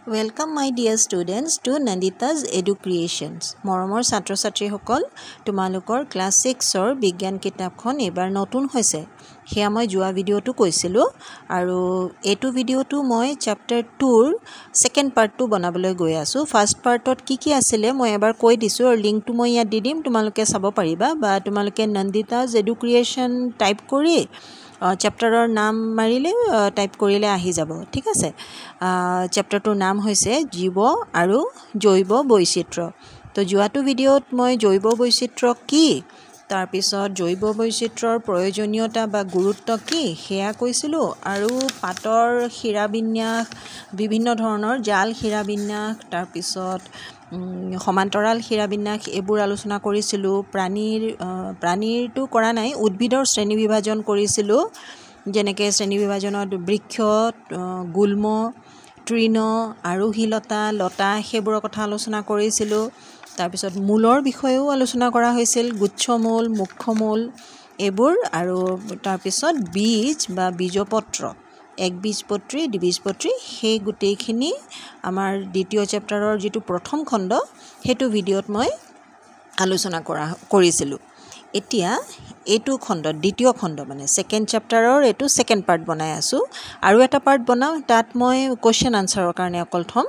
Welcome my dear students to Nandita's Edu Creations. মৰমৰ ছাত্ৰ ছাত্ৰীসকল তোমালোকৰ ক্লাছ 6 ৰ বিজ্ঞান কিতাপখন এবাৰ নতুন হৈছে হেয়া মই যোৱা ভিডিওটো কৈছিলো আৰু এটো ভিডিওটো মই চ্যাপ্টাৰ 2 ৰ সেকেন্ড পাৰ্টটো বনাবলৈ গৈ আছো ফাৰ্স্ট পাৰ্টত কি আছিল মই এবাৰ কৈ দিছো আৰু লিংকটো মই ইয়াত দি দিম তোমালোকে চাব পাৰিবা বা তোমালোকে Nandita's Edu Creation টাইপ কৰি চ্যাপ্টাৰৰ নাম মাৰিলে টাইপ কৰিলে আহি যাব ঠিক আছে চ্যাপ্টাৰটোৰ নাম হৈছে জীৱ আৰু জৈৱ বৈচিত্ৰ্য তো যোৱাটো ভিডিওত মই জৈৱ বৈচিত্ৰ্য কি তাৰ পিছত জৈৱ বৈচিত্ৰ্যৰ প্ৰয়োজনীয়তা বা গুৰুত্ব কি হেয়া কৈছিলো আৰু পাতৰ শিৰাবিন্যাস বিভিন্ন ধৰণৰ জাল শিৰাবিন্যাস তাৰ পিছত সমান্তৰাল শিৰাবিন্যাস এবোৰ আলোচনা কৰিছিলো প্ৰাণীৰটো কৰা নাই উদ্ভিদৰ শ্ৰেণী বিভাজন কৰিছিলো যেনেকৈ শ্ৰেণী বিভাজনত বৃক্ষ গুল্ম তৃণ আৰোহীলতা লতা হেবোৰৰ কথা আলোচনা কৰিছিলো তাৰ পিছত মূলৰ বিষয়েও আলোচনা কৰা হৈছিল গুচ্ছমূল মুখ্যমূল এবোৰ আৰু তাৰ পিছত বীজ বা বীজপত্ৰ একবীজপত্ৰী দ্বিবীজপত্ৰী সেই গুটেইখিনি আমাৰ দ্বিতীয় চ্যাপ্টাৰৰ যেটো প্ৰথম খণ্ড হেতু ভিডিওত মই আলোচনা কৰিছিলো এতিয়া এটো খণ্ড দ্বিতীয় খণ্ড মানে সেকেন্ড চ্যাপ্টাৰৰ এটো সেকেন্ড পাৰ্ট বনাই আছো আৰু এটা পাৰ্ট বনাও তাত মই কোৱেশ্চন আনসাৰৰ কাৰণে অকল থম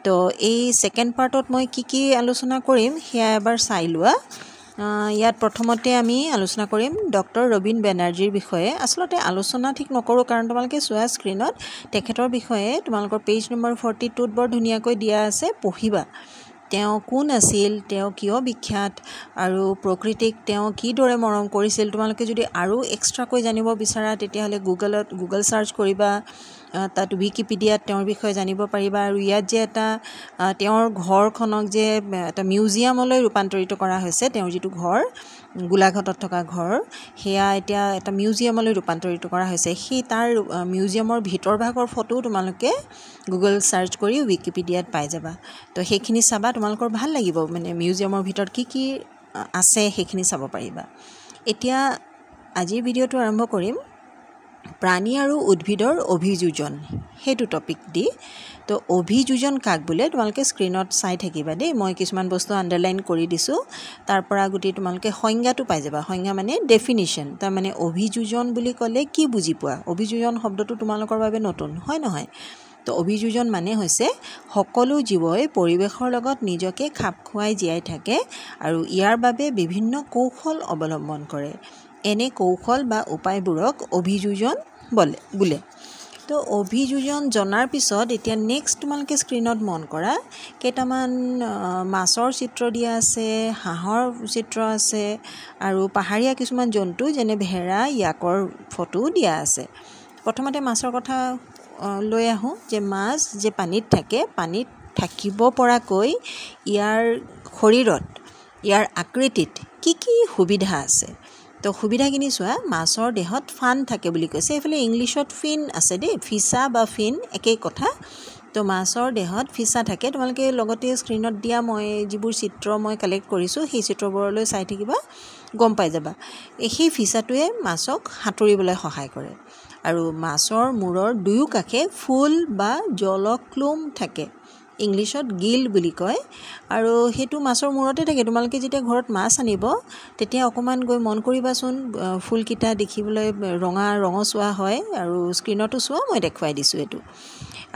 তো এই সেকেন্ড পাৰ্টত মই কি আলোচনা কৰিম হেয়া এবাৰ চাই লোৱা ইয়াত প্ৰথমতে আমি আলোচনা কৰিম ডক্টৰ ৰবীন বেনাৰ্জীৰ বিষয়ে আসলতে আলোচনা ঠিক নকৰো কাৰণ তোমালোকে চোৱা স্ক্ৰিনত তেখেতৰ বিষয়ে তোমালোকৰ পেজ নম্বৰ 42 ত বৰ ধুনিয়াকৈ দিয়া আছে পঢ়িবা তেওঁ কোন আছিল তেওঁ কিয় বিখ্যাত আৰু প্ৰকৃতিক তেওঁ কি দৰে মৰম কৰিছিল তোমালোকে যদি আৰু এক্সট্ৰাকৈ জানিব বিচাৰা তেতিয়া হলে গুগল সাৰ্চ কৰিবা তাত উইকিপিডিয়াত তেওঁৰ বিষয়ে জানিব পাৰিবা আৰু ইয়াত যে এটা তেওঁৰ ঘৰখনক যে এটা মিউজিয়ামলৈ ৰূপান্তৰিত কৰা হৈছে তেওঁৰ যেটো ঘৰ গোলাঘাটত থকা ঘৰ হেয়া এতিয়া এটা মিউজিয়ামলৈ ৰূপান্তৰিত কৰা হৈছে সেই তাৰ মিউজিয়ামৰ ভিতৰ ভাগৰ ফটো তোমালোকে গুগল সাৰ্চ কৰি উইকিপিডিয়াত পাই যাবা তো সেইখিনি চাবা তোমালোকৰ ভাল লাগিব মানে মিউজিয়ামৰ ভিতৰত কি আছে সেইখিনি চাব পাৰিবা এতিয়া আজিৰ ভিডিওটো আৰম্ভ কৰিম প্ৰাণী আৰু উদ্ভিদৰ অভিযোজন হেতু টপিক দি তো অভিযোজন কাক বোলে তোমালোকে স্ক্ৰিনত চাই থাকিবা দেই মই কিছুমান বস্তু আন্ডাৰলাইন কৰি দিছো তাৰ পৰা গুটি তোমালোকে সংজ্ঞাটো পাই যাবা সংজ্ঞা মানে ডেফিনিশন তাৰ মানে অভিযোজন বুলি ক'লে কি বুজি পোৱা অভিযোজন শব্দটো তোমালোকৰ বাবে নতুন হয় নহয় তো অভিযোজন মানে হৈছে সকলো জীৱই পৰিৱেশৰ লগত নিজকে খাপ খুৱাই জীয়াই থাকে আৰু ইয়াৰ বাবে বিভিন্ন কৌশল অৱলম্বন কৰে এনে কৌশল বা উপায়বোৰক অভিযোজন বোলে তো অভিযোজন জনাৰ পিছত এতিয়া নেক্সট তোমালোকে স্ক্ৰিনত মন কৰা কেইটামান মাছৰ চিত্ৰ দিয়া আছে হাঁহৰ চিত্ৰ আছে আৰু পাহাৰীয়া কিছুমান জন্তু যেনে ভেড়া ইয়াকৰ ফটো দিয়া আছে প্ৰথমতে মাছৰ কথা লৈ আহো যে মাছ যে পানীত থাকে পানীত থাকিব পৰাকৈ ইয়াৰ শৰীৰত ইয়াৰ আকৃতিত কি সুবিধা আছে তো সুবিধাখিনি চোৱা মাছৰ দেহত ফান থাকে বুলি কৈছে এফালে ইংলিশত ফিন আছে দেই ফিসা বা ফিন একেই কথা তো মাছৰ দেহত ফিসা থাকে তোমালোকে লগতে স্ক্ৰিনত দিয়া মই যিবোৰ চিত্ৰ মই কালেক্ট কৰিছো সেই চিত্ৰবোৰলৈ চাই থাকিবা গম পাই যাবা এই ফিসাটোৱে মাছক হাতৰিবলৈ সহায় কৰে আৰু মাছৰ মূৰৰ দুয়ো কাষে ফুল বা জলক্লুম থাকে ইংলিশত গিল বুলি কয় আৰু হেতু মাছৰ মূৰতে থাকে তোমালোকে যেতিয়া ঘৰত মাছ আনিব তেতিয়া অকমান গৈ মন কৰিবাচোন ফুলকিটা দেখিবলৈ ৰঙচুৱা হয় আৰু স্ক্ৰিনতো চোৱা মই দেখুৱাই দিছো এটো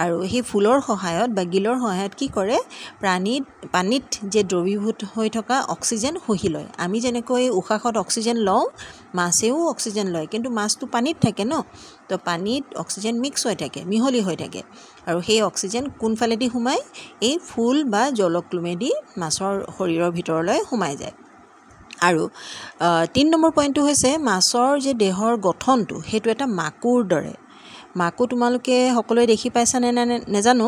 আৰু সেই ফুলৰ সহায়ত বা গিলৰ সহায়ত কি কৰে পানীত যে দ্ৰৱীভূত হৈ থকা অক্সিজেন শুহি লয় আমি যেনেকৈ উশাহত অক্সিজেন লওঁ মাছেও অক্সিজেন লয় কিন্তু মাছটো পানীত থাকে ন তো পানীত অক্সিজেন মিক্স হৈ থাকে মিহলি হৈ থাকে আৰু সেই অক্সিজেন কোনফালেদি সোমায় এই ফুল বা জলক্লুমেদি মাছৰ শৰীৰৰ ভিতৰলৈ সোমাই যায় আৰু 3 নম্বৰ পইণ্টটো হৈছে মাছৰ যে দেহৰ গঠনটো হেতু এটা মাকুৰ দৰে মাকু তোমালোকে সকলোৱে দেখি পাইছা নে নেজানো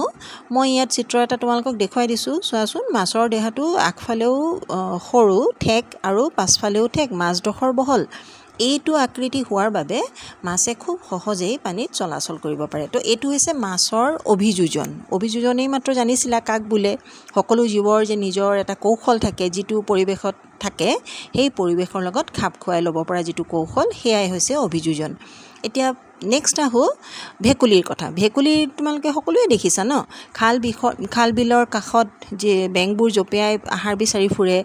মই ইয়াত চিত্ৰ এটা তোমালোকক দেখুৱাই দিছো চোৱাচোন মাছৰ দেহটো আগফালেও সৰু ঠেক আৰু পাছফালেও ঠেক মাজডখৰ বহল এইটো আকৃতি হোৱাৰ বাবে মাছে খুব সহজেই পানীত চলাচল কৰিব পাৰে তো এটো হৈছে মাছৰ অভিযোজনেই মাত্ৰ জানিছিলা কাক বোলে সকলো জীৱৰ যে নিজৰ এটা কৌশল থাকে যেটো পৰিৱেশত থাকে সেই পৰিৱেশৰ লগত খাপ খুৱাই ল'ব পৰা যেটো কৌশল হেয়াই হৈছে অভিযোজন এতিয়া নেক্সট আহোঁ ভেকুলীৰ কথা। ভেকুলী তোমালোকে সকলোৱে দেখিছা ন, খাল বিলৰ কাষত যে বেংবোৰ জঁপিয়াই আহাৰ বিচাৰি ফুৰে,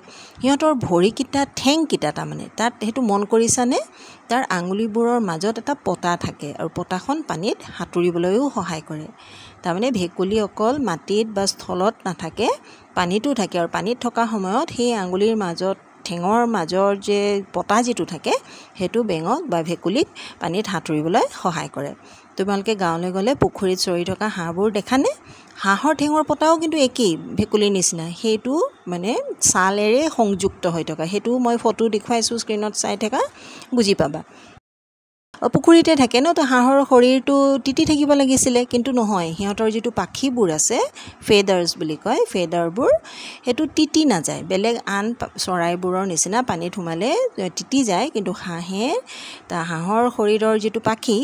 সিহঁতৰ ভৰিকেইটা ঠেংকেইটা তাৰমানে তাত সেইটো মন কৰিছানে, তাৰ আঙুলিবোৰৰ মাজত এটা পতা থাকে আৰু পতাখন পানীত সাঁতুৰিবলৈও সহায় কৰে। তাৰমানে ভেকুলী অকল মাটিত বা স্থলত নাথাকে, পানীতো থাকে, আৰু পানীত থকা সময়ত সেই আঙুলিৰ মাজত ঠেঙৰ মাজৰ যে পতা যিটো থাকে সেইটো বেঙক বা ভেকুলীক পানীত সাঁতুৰিবলৈ সহায় কৰে। তোমালোকে গাঁৱলৈ গ'লে পুখুৰীত চৰি থকা হাঁহবোৰ দেখানে? হাঁহৰ ঠেঙৰ পতাও কিন্তু একেই ভেকুলীৰ নিচিনা, সেইটো মানে ছালেৰে সংযুক্ত হৈ থকা। সেইটো মই ফটো দেখুৱাইছোঁ, স্ক্ৰীণত চাই থকা বুজি পাবা। পুখুৰীতে থাকে ন, তো হাঁহৰ শৰীৰটো তিতি থাকিব লাগিছিলে, কিন্তু নহয়, সিহঁতৰ যিটো পাখিবোৰ আছে ফেডাৰ্ছ বুলি কয়, ফেডাৰবোৰ সেইটো তিতি নাযায়। বেলেগ আন চৰাইবোৰৰ নিচিনা পানীত সোমালে তিতি যায়, কিন্তু হাঁহৰ শৰীৰৰ যিটো পাখি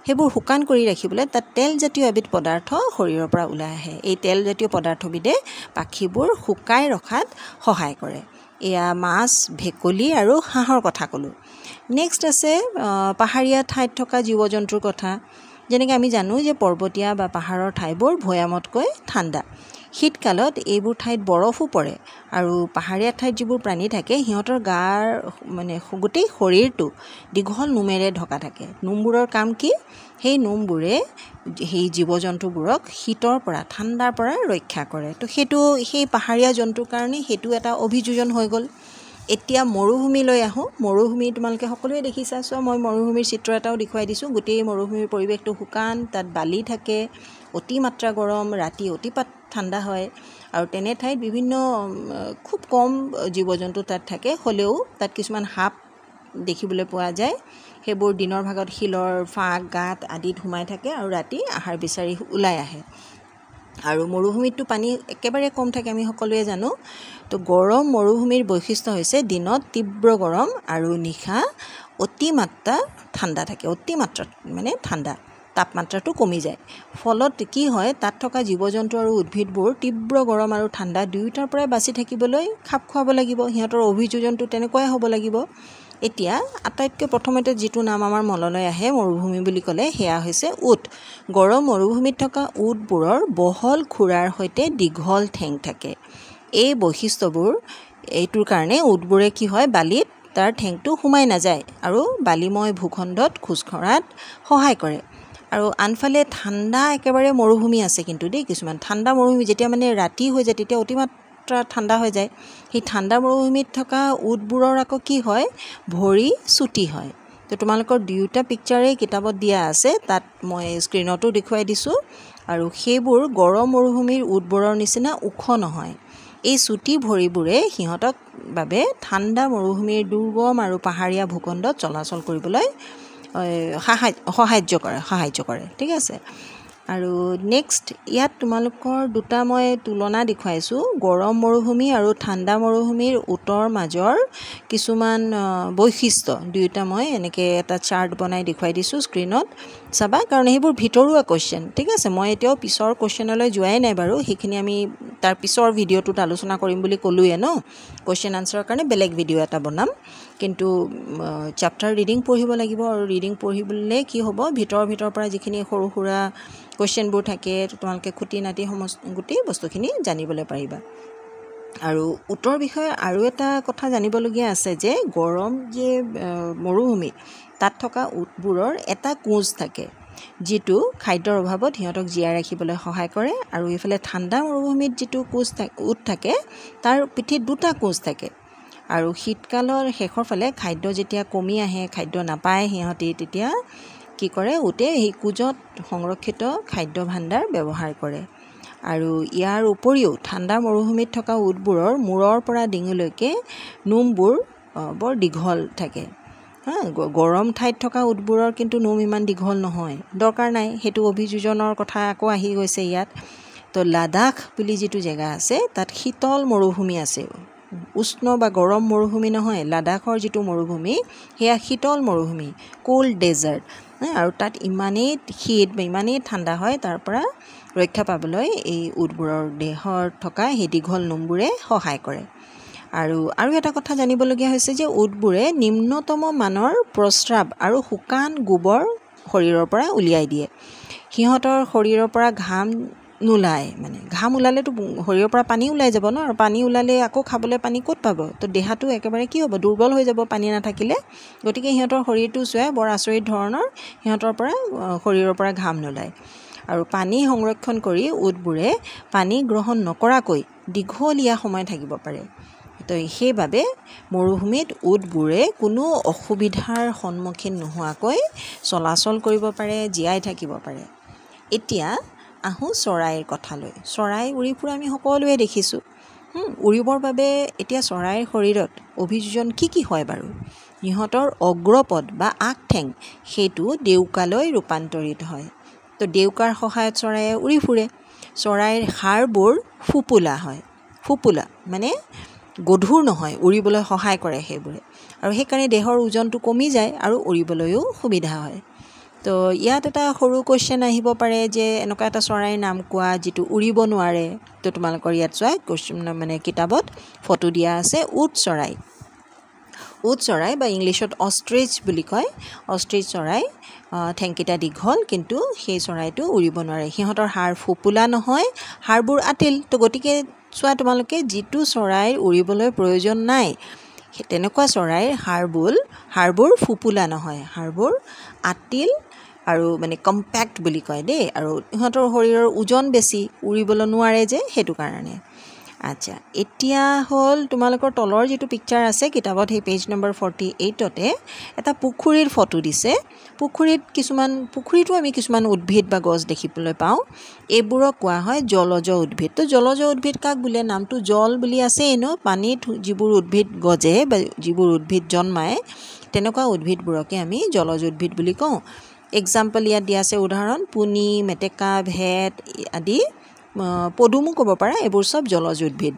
সেইবোৰ শুকান কৰি ৰাখিবলৈ তাত তেলজাতীয় এবিধ পদাৰ্থ শৰীৰৰ পৰা ওলাই আহে। এই তেলজাতীয় পদাৰ্থবিধে পাখিবোৰ শুকাই ৰখাত সহায় কৰে। এয়া মাছ, ভেকুলী আৰু হাঁহৰ কথা ক'লোঁ। নেক্সট আছে পাহাৰীয়া ঠাইত থকা জীৱ জন্তুৰ কথা। যেনেকৈ আমি জানো যে পৰ্বতীয়া বা পাহাৰৰ ঠাইবোৰ ভৈয়ামতকৈ ঠাণ্ডা। শীতকালত এইবোৰ ঠাইত বৰফো পৰে, আৰু পাহাৰীয়া ঠাইত যিবোৰ প্ৰাণী থাকে সিহঁতৰ গাৰ মানে গোটেই শৰীৰটো দীঘল নোমেৰে ঢকা থাকে। নোমবোৰৰ কাম কি? সেই নোমবোৰে সেই জীৱ জন্তুবোৰক শীতৰ পৰা, ঠাণ্ডাৰ পৰা ৰক্ষা কৰে। তো সেই পাহাৰীয়া জন্তুৰ কাৰণে সেইটো এটা অভিযোজন হৈ গ'ল। এতিয়া মৰুভূমিলৈ আহোঁ। মৰুভূমি তোমালোকে সকলোৱে দেখিছা, মই মৰুভূমিৰ চিত্ৰ এটাও দেখুৱাই দিছোঁ। গোটেই মৰুভূমিৰ পৰিৱেশটো শুকান, তাত বালি থাকে, অতিমাত্ৰা গৰম, ৰাতি অতিপাত ঠাণ্ডা হয়, আৰু তেনে ঠাইত বিভিন্ন খুব কম জীৱ জন্তু তাত থাকে। হ'লেও তাত কিছুমান সাপ দেখিবলৈ পোৱা যায়। সেইবোৰ দিনৰ ভাগত শিলৰ ফাঁক, গাঁত আদিত সোমাই থাকে আৰু ৰাতি আহাৰ বিচাৰি ওলাই আহে। আৰু মৰুভূমিতটো পানী একেবাৰে কম থাকে, আমি সকলোৱে জানো। তো গৰম মৰুভূমিৰ বৈশিষ্ট্য হৈছে দিনত তীব্ৰ গৰম আৰু নিশা অতিমাত্ৰা ঠাণ্ডা থাকে। অতিমাত্ৰা মানে ঠাণ্ডা, তাপমাত্ৰাটো কমি যায়। ফলত কি হয়, তাত থকা জীৱ জন্তু আৰু উদ্ভিদবোৰ তীব্ৰ গৰম আৰু ঠাণ্ডা দুয়োটাৰ পৰাই বাচি থাকিবলৈ খাপ খুৱাব লাগিব। সিহঁতৰ অভিযোজনটো তেনেকুৱাই হ'ব লাগিব। এতিয়া আটাইতকৈ প্ৰথমতে যিটো নাম আমাৰ মনলৈ আহে মৰুভূমি বুলি ক'লে, সেয়া হৈছে উট। গৰম মৰুভূমিত থকা উটবোৰৰ বহল খুৰাৰ সৈতে দীঘল ঠেং থাকে। এই বৈশিষ্ট্যবোৰ এইটোৰ কাৰণে উটবোৰে কি হয়, বালিত তাৰ ঠেংটো সোমাই নাযায় আৰু বালিময় ভূখণ্ডত খোজ কঢ়াত সহায় কৰে। আৰু আনফালে ঠাণ্ডা একেবাৰে মৰুভূমি আছে কিন্তু দেই, কিছুমান ঠাণ্ডা মৰুভূমি যেতিয়া মানে ৰাতি হৈ যায় তেতিয়া অতিমাত্ৰা ঠাণ্ডা হৈ যায়। সেই ঠাণ্ডা মৰুভূমিত থকা উটবোৰৰ আকৌ কি হয়, ভৰি চুটি হয়। তো তোমালোকৰ দুয়োটা পিকচাৰেই কিতাপত দিয়া আছে, তাত মই স্ক্ৰীণতো দেখুৱাই দিছোঁ। আৰু সেইবোৰ গৰম মৰুভূমিৰ উটবোৰৰ নিচিনা ওখ নহয়। এই চুটি ভৰিবোৰে সিহঁতক বাবে ঠাণ্ডা মৰুভূমিৰ দুৰ্গম আৰু পাহাৰীয়া ভূখণ্ডত চলাচল কৰিবলৈ সাহায্য কৰে। ঠিক আছে। আৰু নেক্সট ইয়াত তোমালোকৰ দুটা মই তুলনা দেখুৱাইছোঁ, গৰম মৰুভূমি আৰু ঠাণ্ডা মৰুভূমিৰ উটৰ মাজৰ কিছুমান বৈশিষ্ট্য দুয়োটা মই এনেকৈ এটা চাৰ্ট বনাই দেখুৱাই দিছোঁ স্ক্ৰীণত চাবা, কাৰণ সেইবোৰ ভিতৰুৱা কুৱেশ্যন। ঠিক আছে, মই এতিয়াও পিছৰ কুৱেশ্যনলৈ যোৱাই নাই বাৰু, সেইখিনি আমি তাৰ পিছৰ ভিডিঅ'টোত আলোচনা কৰিম বুলি ক'লোৱে ন। কুৱেশ্যন আনচাৰৰ কাৰণে বেলেগ ভিডিঅ' এটা বনাম, কিন্তু চেপ্টাৰ ৰিডিং পঢ়িব লাগিব। আৰু ৰিডিং পঢ়িবলৈ কি হ'ব, ভিতৰৰ পৰা যিখিনি সৰু সুৰা কুৱেশ্যনবোৰ থাকে তোমালোকে খুটি নাটি গোটেই বস্তুখিনি জানিবলৈ পাৰিবা। আৰু উটৰ বিষয়ে আৰু এটা কথা জানিবলগীয়া আছে যে গৰম যে মৰুভূমি তাত থকা উটবোৰৰ এটা কোঁচ থাকে, যিটো খাদ্যৰ অভাৱত সিহঁতক জীয়াই ৰাখিবলৈ সহায় কৰে। আৰু এইফালে ঠাণ্ডা মৰুভূমিত যিটো উট থাকে তাৰ পিঠিত দুটা কোঁচ থাকে। আৰু শীতকালৰ শেষৰ ফালে খাদ্য যেতিয়া কমি আহে, খাদ্য নাপায় সিহঁতি, তেতিয়া কি কৰে, উটে সেই কোঁজত সংৰক্ষিত খাদ্য ভাণ্ডাৰ ব্যৱহাৰ কৰে। আৰু ইয়াৰ উপৰিও ঠাণ্ডা মৰুভূমিত থকা উটবোৰৰ মূৰৰ পৰা ডিঙিলৈকে নোমবোৰ বৰ দীঘল থাকে। গৰম ঠাইত থকা উটবোৰৰ কিন্তু নোম ইমান দীঘল নহয়, দৰকাৰ নাই, সেইটো অভিযোজনৰ কথা আকৌ আহি গৈছে ইয়াত। তো লাডাখ বুলি যিটো জেগা আছে তাত শীতল মৰুভূমি আছে, উষ্ণ বা গৰম মৰুভূমি নহয়। লাডাখৰ যিটো মৰুভূমি সেয়া শীতল মৰুভূমি, কোল্ড ডেজাৰ্ট। আৰু তাত ইমানেই শীত বা ইমানেই ঠাণ্ডা হয়, তাৰ পৰা ৰক্ষা পাবলৈ এই উটবোৰৰ দেহৰ থকা সেই দীঘল নোমবোৰে সহায় কৰে। আৰু এটা কথা জানিবলগীয়া হৈছে যে উটবোৰে নিম্নতম মানৰ প্ৰস্ৰাৱ আৰু শুকান গোবৰ শৰীৰৰ পৰা উলিয়াই দিয়ে সিহঁতৰ শৰীৰৰ পৰা ঘাম নোলায় মানে ঘাম ওলালেতো শৰীৰৰ পৰা পানী ওলাই যাব ন আৰু পানী ওলালে আকৌ খাবলৈ পানী ক'ত পাব তো দেহাটো একেবাৰে কি হ'ব দুৰ্বল হৈ যাব পানী নাথাকিলে গতিকে সিহঁতৰ শৰীৰটো চোৱা বৰ আচৰিত ধৰণৰ সিহঁতৰ পৰা শৰীৰৰ পৰা ঘাম নোলায় আৰু পানী সংৰক্ষণ কৰি উটবোৰে পানী গ্ৰহণ নকৰাকৈ দীঘলীয়া সময় থাকিব পাৰে তো সেইবাবে মৰুভূমিত উটবোৰে কোনো অসুবিধাৰ সন্মুখীন নোহোৱাকৈ চলাচল কৰিব পাৰে জীয়াই থাকিব পাৰে এতিয়া আহোঁ চৰাইৰ কথালৈ চৰাই উৰি ফুৰা আমি সকলোৱে দেখিছোঁ উৰিবৰ বাবে এতিয়া চৰাইৰ শৰীৰত অভিযোজন কি হয় বাৰু সিহঁতৰ অগ্ৰপদ বা আগঠেং সেইটো ডেউকালৈ ৰূপান্তৰিত হয় তো ডেউকাৰ সহায়ত চৰায়ে উৰি ফুৰে চৰাইৰ হাড়বোৰ ফুপুলা হয় ফুপুলা মানে গধুৰ নহয় উৰিবলৈ সহায় কৰে সেইবোৰে আৰু সেইকাৰণে দেহৰ ওজনটো কমি যায় আৰু উৰিবলৈও সুবিধা হয় তো ইয়াত এটা সৰু কোৱেশ্চন আহিব পাৰে যে এনেকুৱা এটা চৰাইৰ নাম কোৱা যিটো উৰিব নোৱাৰে তো তোমালোকৰ ইয়াত চোৱা কোৱেশ্চন মানে কিতাপত ফটো দিয়া আছে উট চৰাই বা ইংলিছত অষ্ট্ৰিচ বুলি কয় অষ্ট্ৰিচ চৰাই ঠেংকেইটা দীঘল কিন্তু সেই চৰাইটো উৰিব নোৱাৰে সিহঁতৰ হাড় ফুপুলা নহয় হাড়বোৰ আতিল তো গতিকে চোৱা তোমালোকে যিটো চৰাইৰ উৰিবলৈ প্ৰয়োজন নাই তেনেকুৱা চৰাইৰ হাড়বোৰ ফুপুলা নহয় হাড়বোৰ আতিল আৰু মানে কম্পেক্ট বুলি কয় দেই আৰু সিহঁতৰ শৰীৰৰ ওজন বেছি উৰিবলৈ নোৱাৰে যে সেইটো কাৰণে আচ্ছা এতিয়া হ'ল তোমালোকৰ তলৰ যিটো পিকচাৰ আছে কিতাপত সেই পেজ নম্বৰ 48তে এটা পুখুৰীৰ ফটো দিছে পুখুৰীতো আমি কিছুমান উদ্ভিদ বা গছ দেখিবলৈ পাওঁ এইবোৰক কোৱা হয় জলজ উদ্ভিদ তো জলজ উদ্ভিদ কাক বোলে নামটো জল বুলি আছে এনো পানীত যিবোৰ উদ্ভিদ গজে বা যিবোৰ উদ্ভিদ জন্মায় তেনেকুৱা উদ্ভিদবোৰকে আমি জলজ উদ্ভিদ বুলি কওঁ এক্সাম্পল ইয়াত দিয়া আছে উদাহৰণ পুনি মেটেকা ভেট আদি পদুমো ক'ব পাৰা এইবোৰ সব জলজ উদ্ভিদ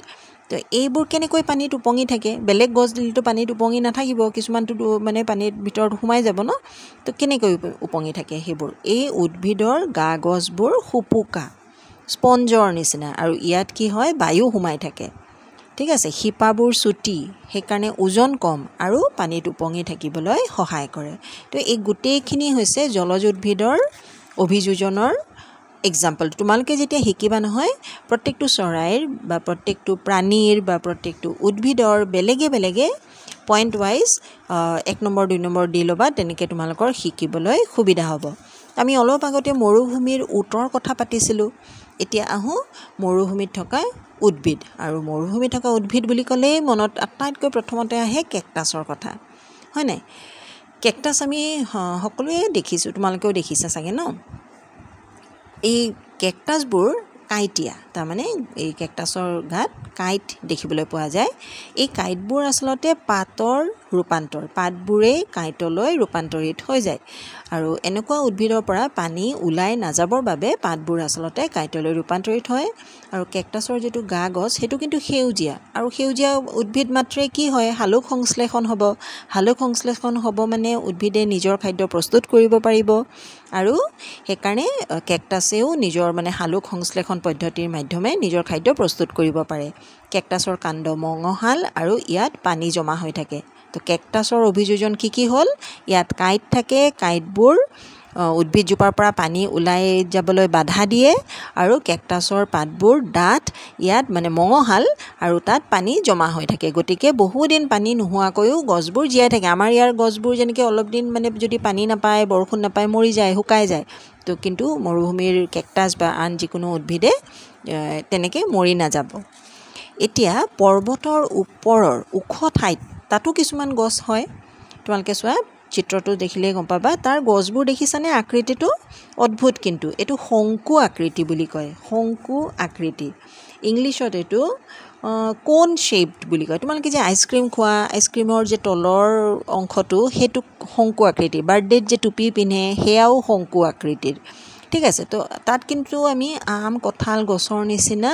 তো এইবোৰ কেনেকৈ পানীত উপঙি থাকে বেলেগ গছ দিলেতো পানীত উপঙি নাথাকিব কিছুমানটো মানে পানীৰ ভিতৰত সোমাই যাব ন তো কেনেকৈ উপঙি থাকে সেইবোৰ এই উদ্ভিদৰ গা গছবোৰ সুপুকা স্পঞ্জৰ নিচিনা আৰু ইয়াত কি হয় বায়ু সোমাই থাকে ঠিক আছে শিপাবোৰ চুটি সেইকাৰণে ওজন কম আৰু পানীত উপঙি থাকিবলৈ সহায় কৰে তো এই গোটেইখিনি হৈছে জলজ উদ্ভিদৰ অভিযোজনৰ এক্সাম্পল তোমালোকে যেতিয়া শিকিবা নহয় প্ৰত্যেকটো চৰাইৰ বা প্ৰত্যেকটো প্ৰাণীৰ বা প্ৰত্যেকটো উদ্ভিদৰ বেলেগে পইণ্ট ৱাইজ 1 নম্বৰ 2 নম্বৰ দি ল'বা তেনেকৈ তোমালোকৰ শিকিবলৈ সুবিধা হ'ব আমি অলপ আগতে মৰুভূমিৰ উটৰ কথা পাতিছিলোঁ এতিয়া আহোঁ মৰুভূমিত থকা উদ্ভিদ আৰু মৰুভূমিত থকা উদ্ভিদ বুলি ক'লেই মনত আটাইতকৈ প্ৰথমতে আহে কেকটাছৰ কথা হয় নাই কেকটাছ আমি সকলোৱে দেখিছোঁ তোমালোকেও দেখিছা চাগে ন এই কেকটাছবোৰ কাইটিয়া তাৰমানে এই কেকটাছৰ গাত কাইট দেখিবলৈ পোৱা যায় এই কাইটবোৰ আচলতে পাতৰ ৰূপান্তৰ পাতবোৰেই কাইটলৈ ৰূপান্তৰিত হৈ যায় আৰু এনেকুৱা উদ্ভিদৰ পৰা পানী ওলাই নাযাবৰ বাবে পাতবোৰ আচলতে কাইটলৈ ৰূপান্তৰিত হয় আৰু কেকটাছৰ যিটো গা গছ সেইটো কিন্তু সেউজীয়া আৰু সেউজীয়া উদ্ভিদ মাত্ৰে কি হয় হালুক সংশ্লেষণ হ'ব মানে উদ্ভিদে নিজৰ খাদ্য প্ৰস্তুত কৰিব পাৰিব আৰু সেইকাৰণে কেকটাছেও নিজৰ মানে হালুক সংশ্লেষণ পদ্ধতিৰ মাধ্যমে নিজৰ খাদ্য প্ৰস্তুত কৰিব পাৰে কেকটাছৰ কাণ্ড মঙহাল আৰু ইয়াত পানী জমা হৈ থাকে তো কেকটাছৰ অভিযোজন কি হ'ল ইয়াত কাইট থাকে কাইটবোৰ উদ্ভিদজোপাৰ পৰা পানী ওলাই যাবলৈ বাধা দিয়ে আৰু কেকটাছৰ পাতবোৰ ডাঠ ইয়াত মানে মঙহাল আৰু তাত পানী জমা হৈ থাকে গতিকে বহুদিন পানী নোহোৱাকৈও গছবোৰ জীয়াই থাকে আমাৰ ইয়াৰ গছবোৰ যেনেকৈ অলপ দিন মানে যদি পানী নাপায় বৰষুণ নাপায় মৰি যায় শুকাই যায় তো কিন্তু মৰুভূমিৰ কেকটাছ বা আন যিকোনো উদ্ভিদে তেনেকৈ মৰি নাযাব এতিয়া পৰ্বতৰ ওপৰৰ ওখ ঠাইত তাতো কিছুমান গছ হয় তোমালোকে চোৱা চিত্ৰটো দেখিলে গম পাবা তাৰ গছবোৰ দেখিছানে আকৃতিটো অদ্ভুত কিন্তু এইটো শংকু আকৃতি বুলি কয় শংকু আকৃতি ইংলিছত এইটো কোন শেপড বুলি কয় তোমালোকে যে আইচক্ৰীম খোৱা আইচক্ৰীমৰ যে তলৰ অংশটো সেইটো শংকু আকৃতি বাৰ্থডেত যে টুপি পিন্ধে সেয়াও শংকু আকৃতিৰ ঠিক আছে তো তাত কিন্তু আমি আম কঁঠাল গছৰ নিচিনা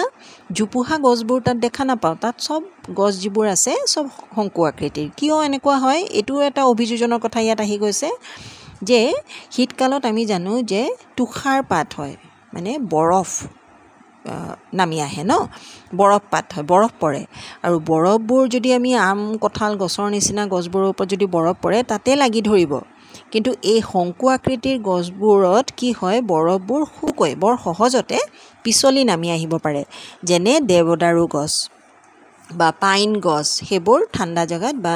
জোপোহা গছবোৰ তাত দেখা নাপাওঁ তাত সব গছ যিবোৰ আছে সব শংকু আকৃতিৰ কিয় এনেকুৱা হয় এইটো এটা অভিযোজনৰ কথা ইয়াত আহি গৈছে যে শীতকালত আমি জানো যে তুষাৰপাত হয় মানে বৰফ নামি আহে ন বৰফপাত হয় বৰফ পৰে আৰু বৰফবোৰ যদি আমি আম কঁঠাল গছৰ নিচিনা গছবোৰৰ ওপৰত যদি বৰফ পৰে তাতে লাগি ধৰিব কিন্তু এই শংকু আকৃতিৰ গছবোৰত কি হয় বৰফবোৰ শুকাই বৰ সহজতে পিছলি নামি আহিব পাৰে যেনে দেৱদাৰু গছ বা পাইন গছ সেইবোৰ ঠাণ্ডা জায়গাত বা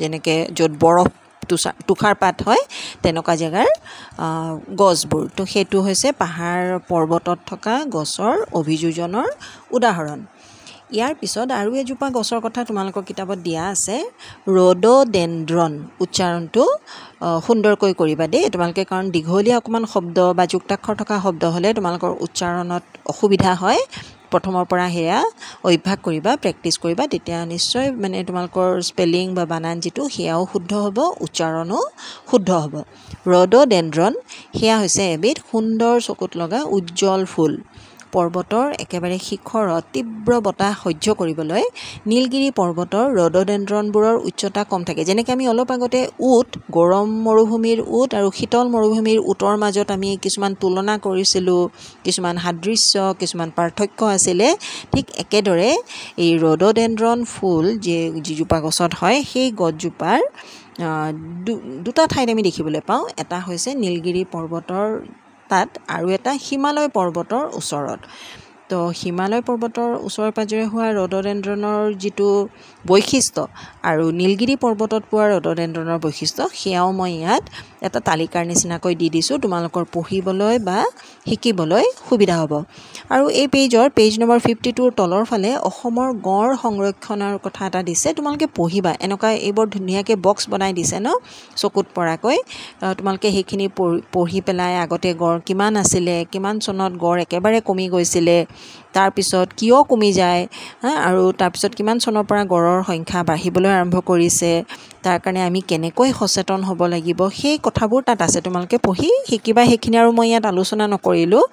যেনেকৈ য'ত বৰফ তুষাৰপাত হয় তেনেকুৱা জায়গাৰ গছবোৰ তো সেইটো হৈছে পাহাৰ পৰ্বতত থকা গছৰ অভিযোজনৰ উদাহৰণ ইয়াৰ পিছত আৰু এজোপা গছৰ কথা তোমালোকৰ কিতাপত দিয়া আছে ৰড'ডেনড্ৰন উচ্চাৰণটো সুন্দৰকৈ কৰিবা দেই তোমালোকে কাৰণ দীঘলীয়া অকমান শব্দ বা যুক্তাক্ষৰ থকা শব্দ হ'লে তোমালোকৰ উচ্চাৰণত অসুবিধা হয় প্ৰথমৰ পৰা হেয়া অভ্যাস কৰিবা প্ৰেক্টিছ কৰিবা তেতিয়া নিশ্চয় মানে তোমালোকৰ স্পেলিং বা বানান যেটো হেয়াও শুদ্ধ হ'ব উচ্চাৰণো শুদ্ধ হ'ব ৰড'ডেনড্ৰন হেয়া হৈছে এবিধ সুন্দৰ চকুত লগা উজ্জ্বল ফুল পৰ্বতৰ একেবাৰে শিখৰত তীব্ৰ বতাহ সহ্য কৰিবলৈ নীলগিৰি পৰ্বতৰ ৰড'ডেনড্ৰনবোৰৰ উচ্চতা কম থাকে যেনেকৈ আমি অলপ আগতে উট গৰম মৰুভূমিৰ উট আৰু শীতল মৰুভূমিৰ উটৰ মাজত আমি কিছুমান তুলনা কৰিছিলোঁ কিছুমান সাদৃশ্য কিছুমান পাৰ্থক্য আছিলে ঠিক একেদৰে এই ৰড'ডেনড্ৰন ফুল যে যিজোপা গছত হয় সেই গছজোপাৰ দুটা ঠাইত আমি দেখিবলৈ পাওঁ এটা হৈছে নীলগিৰি পৰ্বতৰ তাত আৰু এটা হিমালয় পৰ্বতৰ ওচৰত তো হিমালয় পৰ্বতৰ ওচৰে পাজৰে হোৱা ৰড'ডেনড্ৰনৰ যিটো বৈশিষ্ট্য আৰু নীলগিৰি পৰ্বতত পোৱা ৰড'ডেনড্ৰনৰ বৈশিষ্ট্য সেয়াও মই ইয়াত এটা তালিকাৰ নিচিনাকৈ দি দিছোঁ তোমালোকৰ পঢ়িবলৈ বা শিকিবলৈ সুবিধা হ'ব আৰু এই পেজ নম্বৰ 52ৰ তলৰ ফালে অসমৰ গড় সংৰক্ষণৰ কথা এটা দিছে তোমালোকে পঢ়িবা এনেকুৱা এইবোৰ ধুনীয়াকৈ বক্স বনাই দিছে ন চকুত পৰাকৈ তোমালোকে সেইখিনি পঢ়ি পেলাই আগতে গড় কিমান আছিলে কিমান চনত গড় একেবাৰে কমি গৈছিলে তাৰ পিছত কিয় কমি যায় আৰু তাৰ পিছত কিমান চনৰ পৰা গড়ৰ সংখ্যা বাঢ়িবলৈ আৰম্ভ কৰিছে তাৰ কাৰণে আমি কেনেকৈ সচেতন হ'ব লাগিব সেই কথাবোৰ তাত আছে তোমালোকে পঢ়ি শিকিবা সেইখিনি আৰু মই ইয়াত আলোচনা নকৰিলোঁ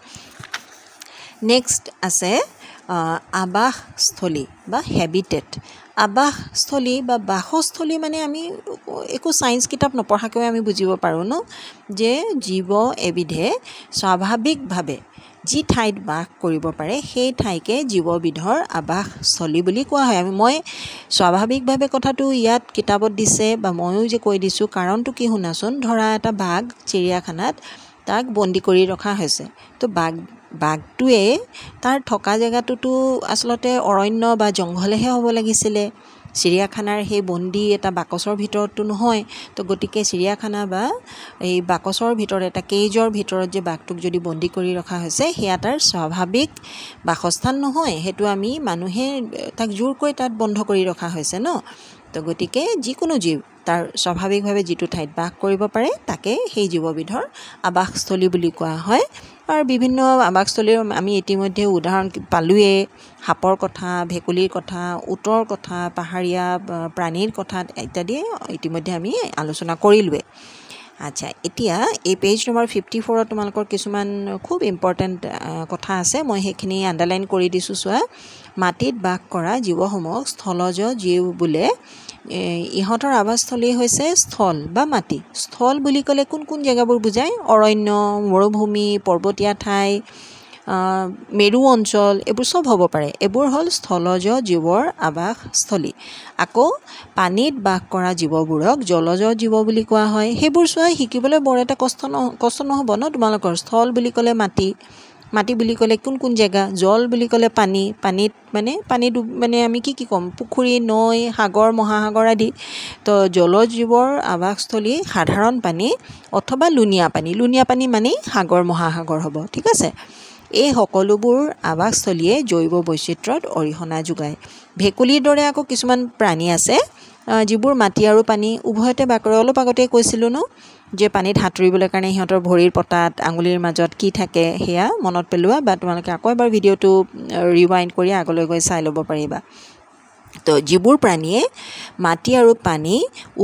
নেক্সট আছে আবাসস্থলী বা হেবিটেট আবাসস্থলী বা বাসস্থলী মানে আমি একো সায়েন্স কিতাপ নপঢ়াকৈ আমি বুজিব পাৰোঁ ন যে জীৱ এবিধে স্বাভাৱিকভাৱে যি ঠাইত বাস কৰিব পাৰে সেই ঠাইকে জীৱবিধৰ আবাসস্থলী বুলি কোৱা হয় মই স্বাভাৱিকভাৱে কথাটো ইয়াত কিতাপত দিছে বা ময়ো যে কৈ দিছোঁ কাৰণটো কি শুনাচোন ধৰা এটা বাঘ চিৰিয়াখানাত তাক বন্দী কৰি ৰখা হৈছে তো বাঘটোৱে তাৰ থকা জেগাটোতো আচলতে অৰণ্য বা জংঘলেহে হ'ব লাগিছিলে চিৰিয়াখানাৰ সেই বন্দী এটা বাকচৰ ভিতৰততো নহয় তো গতিকে চিৰিয়াখানা বা এই বাকচৰ ভিতৰত এটা কেজৰ ভিতৰত যে বাঘটোক যদি বন্দী কৰি ৰখা হৈছে সেয়া তাৰ স্বাভাৱিক বাসস্থান নহয় সেইটো আমি মানুহে তাক জোৰকৈ তাত বন্ধ কৰি ৰখা হৈছে ন তো গতিকে যিকোনো জীৱ তাৰ স্বাভাৱিকভাৱে যিটো ঠাইত বাস কৰিব পাৰে তাকে সেই জীৱবিধৰ আবাসস্থলী বুলি কোৱা হয় আৰু বিভিন্ন আবাসস্থলীৰ আমি ইতিমধ্যে উদাহৰণ পালোৱে সাপৰ কথা ভেকুলীৰ কথা উটৰ কথা পাহাৰীয়া প্ৰাণীৰ কথা ইত্যাদি ইতিমধ্যে আমি আলোচনা কৰিলোৱে আচ্ছা এতিয়া এই পেজ নম্বৰ 54ত তোমালোকৰ কিছুমান খুব ইম্পৰ্টেণ্ট কথা আছে মই সেইখিনি আণ্ডাৰলাইন কৰি দিছোঁ চোৱা মাটিত বাস কৰা জীৱসমূহক স্থলজ জীৱ বোলে ইহঁতৰ আৱাসস্থলী হৈছে স্থল বা মাটি স্থল বুলি ক'লে কোন কোন জেগাবোৰ বুজায় অৰণ্য মৰুভূমি পৰ্বতীয়া ঠাই মেৰু অঞ্চল এইবোৰ সব হ'ব পাৰে এইবোৰ হ'ল স্থলজ জীৱৰ আৱাসস্থলী আকৌ পানীত বাস কৰা জীৱবোৰক জলজ জীৱ বুলি কোৱা হয় সেইবোৰ চোৱা শিকিবলৈ বৰ এটা কষ্ট নহ'ব ন তোমালোকৰ স্থল বুলি ক'লে মাটি বুলি ক'লে কোন কোন জেগা জল বুলি ক'লে পানীত মানে আমি কি ক'ম পুখুৰী নৈ সাগৰ মহাসাগৰ আদি তো জলজ জীৱৰ আৱাসস্থলী সাধাৰণ পানী অথবা লুণীয়া পানী মানে সাগৰ মহাসাগৰ হ'ব ঠিক আছে এই সকলোবোৰ আৱাসস্থলীয়ে জৈৱ বৈচিত্ৰ্যত অৰিহণা যোগায় ভেকুলীৰ দৰে আকৌ কিছুমান প্ৰাণী আছে যিবোৰ মাটি আৰু পানী উভয়তে বাস কৰে অলপ আগতে কৈছিলোঁ ন যে পানীত সাঁতুৰিবলৈ কাৰণে সিহঁতৰ ভৰিৰ পতাত আঙুলিৰ মাজত কি থাকে সেয়া মনত পেলোৱা বা তোমালোকে আকৌ এবাৰ ভিডিঅ'টো ৰিৱাইণ্ড কৰি আগলৈ গৈ চাই ল'ব পাৰিবা তো যিবোৰ প্ৰাণীয়ে মাটি আৰু পানী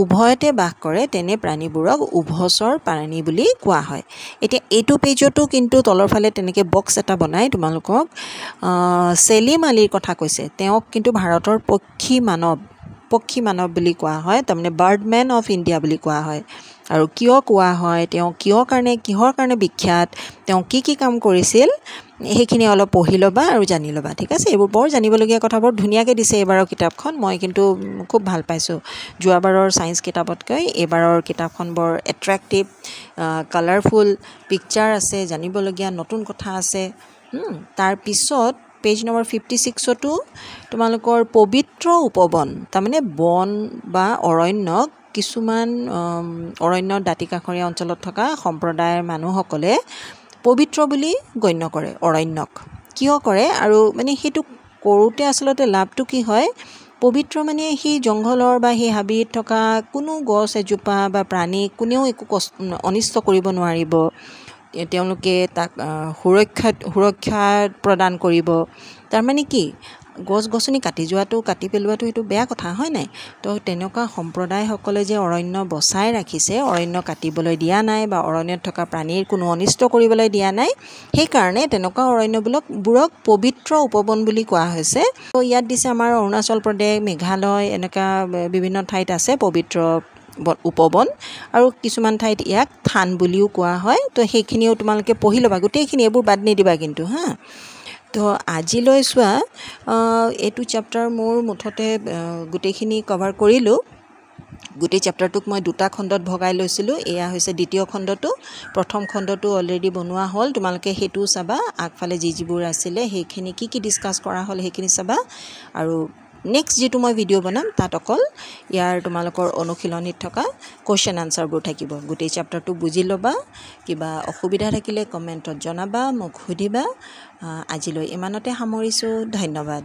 উভয়তে বাস কৰে তেনে প্ৰাণীবোৰক উভচৰ প্ৰাণী বুলি কোৱা হয় এতিয়া এইটো পেজতো কিন্তু তলৰ ফালে তেনেকৈ বক্স এটা বনাই তোমালোকক সেলিম আলীৰ কথা কৈছে তেওঁক কিন্তু ভাৰতৰ পক্ষী মানৱ বুলি কোৱা হয় তাৰমানে বাৰ্ডমেন অফ ইণ্ডিয়া বুলি কোৱা হয় আৰু কিয় কোৱা হয় তেওঁ কিহৰ কাৰণে বিখ্যাত তেওঁ কি কাম কৰিছিল সেইখিনি অলপ পঢ়ি ল'বা আৰু জানি ল'বা ঠিক আছে এইবোৰ বৰ জানিবলগীয়া কথাবোৰ ধুনীয়াকৈ দিছে এইবাৰৰ কিতাপখন মই কিন্তু খুব ভাল পাইছোঁ যোৱাবাৰৰ ছায়েন্স কিতাপতকৈ এইবাৰৰ কিতাপখন বৰ এট্ৰেক্টিভ কালাৰফুল পিকচাৰ আছে জানিবলগীয়া নতুন কথা আছে তাৰপিছত পেজ নম্বৰ 56তো তোমালোকৰ পবিত্ৰ উপবন তাৰমানে বন বা অৰণ্যক কিছুমান অৰণ্যৰ দাঁতিকাষৰীয়া অঞ্চলত থকা সম্প্ৰদায়ৰ মানুহসকলে পবিত্ৰ বুলি গণ্য কৰে অৰণ্যক কিয় কৰে আৰু মানে সেইটো কৰোঁতে আচলতে লাভটো কি হয় পবিত্ৰ মানে সেই জংঘলৰ বা সেই হাবিত থকা কোনো গছ এজোপা বা প্ৰাণী কোনেও একো অনিষ্ট কৰিব নোৱাৰিব তেওঁলোকে তাক সুৰক্ষা প্ৰদান কৰিব তাৰমানে কি গছ গছনি কাটি পেলোৱাটো সেইটো বেয়া কথা হয় নাই তো তেনেকুৱা সম্প্ৰদায়সকলে যে অৰণ্য বচাই ৰাখিছে অৰণ্য কাটিবলৈ দিয়া নাই বা অৰণ্যত থকা প্ৰাণীৰ কোনো অনিষ্ট কৰিবলৈ দিয়া নাই সেইকাৰণে তেনেকুৱা অৰণ্যবোৰক পবিত্ৰ উপবন বুলি কোৱা হৈছে তো ইয়াত দিছে আমাৰ অৰুণাচল প্ৰদেশ মেঘালয় এনেকুৱা বিভিন্ন ঠাইত আছে পবিত্ৰ উপবন আৰু কিছুমান ঠাইত ইয়াক থান বুলিও কোৱা হয় তো সেইখিনিও তোমালোকে পঢ়ি ল'বা গোটেইখিনি এইবোৰ বাদ নিদিবা কিন্তু হা তো আজিলৈ চোৱা এইটো চেপ্টাৰ মোৰ মুঠতে গোটেইখিনি কভাৰ কৰিলোঁ গোটেই চেপ্টাৰটোক মই দুটা খণ্ডত ভগাই লৈছিলোঁ এয়া হৈছে দ্বিতীয় খণ্ডটো প্ৰথম খণ্ডটো অলৰেডি বনোৱা হ'ল তোমালোকে সেইটো চাবা আগফালে যিবোৰ আছিলে সেইখিনি কি ডিছকাছ কৰা হ'ল সেইখিনি চাবা আৰু নেক্সট যেটো মই ভিডিও বনাম তাত অকল ইয়াৰ তোমালোকৰ অনুশীলনীত থকা কোৱেশ্চন আনসাৰবোৰ থাকিব গোটেই চেপ্টাৰটো বুজি ল'বা কিবা অসুবিধা থাকিলে কমেন্টত জনাবা মোক সুধিবা আজিলৈ ইমানতে সামৰিছোঁ ধন্যবাদ